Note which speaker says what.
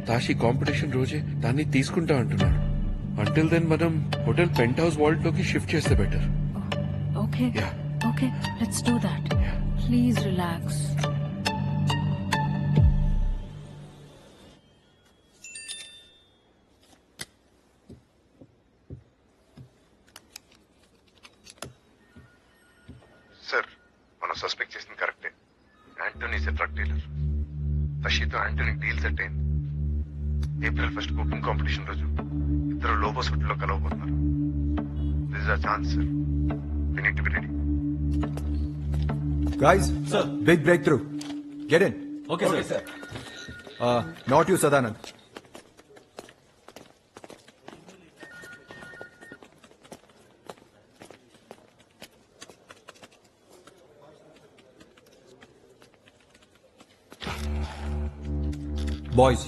Speaker 1: Tashi competition రోజే దాన్ని తీసుకుంటా అంటున్నాడు. అంటిల్ దెన్ మనం హోటల్ పెంట్ హౌస్ వాల్ట్ లోకి షిఫ్ట్ చేస్తే better.
Speaker 2: Okay
Speaker 1: Yeah.
Speaker 2: Okay let's do that. Please relax.
Speaker 3: Sir, మనం సస్పెక్ట్ చేసింది కరెక్టే. Antony is a drug dealer. తషితో యాంటోనీ డీల్ సెట్ అయింది. ఏప్రిల్ 1 కుకింగ్ కాంపిటీషన్ రోజు ఇద్దరు లోబోస్ హోటల్లో కలవబోతున్నారు. This is a chance sir. We need to be ready.
Speaker 4: Guys, sir, big breakthrough. Get in.
Speaker 5: Okay, sir.
Speaker 4: Not you, Sadanand. Boys,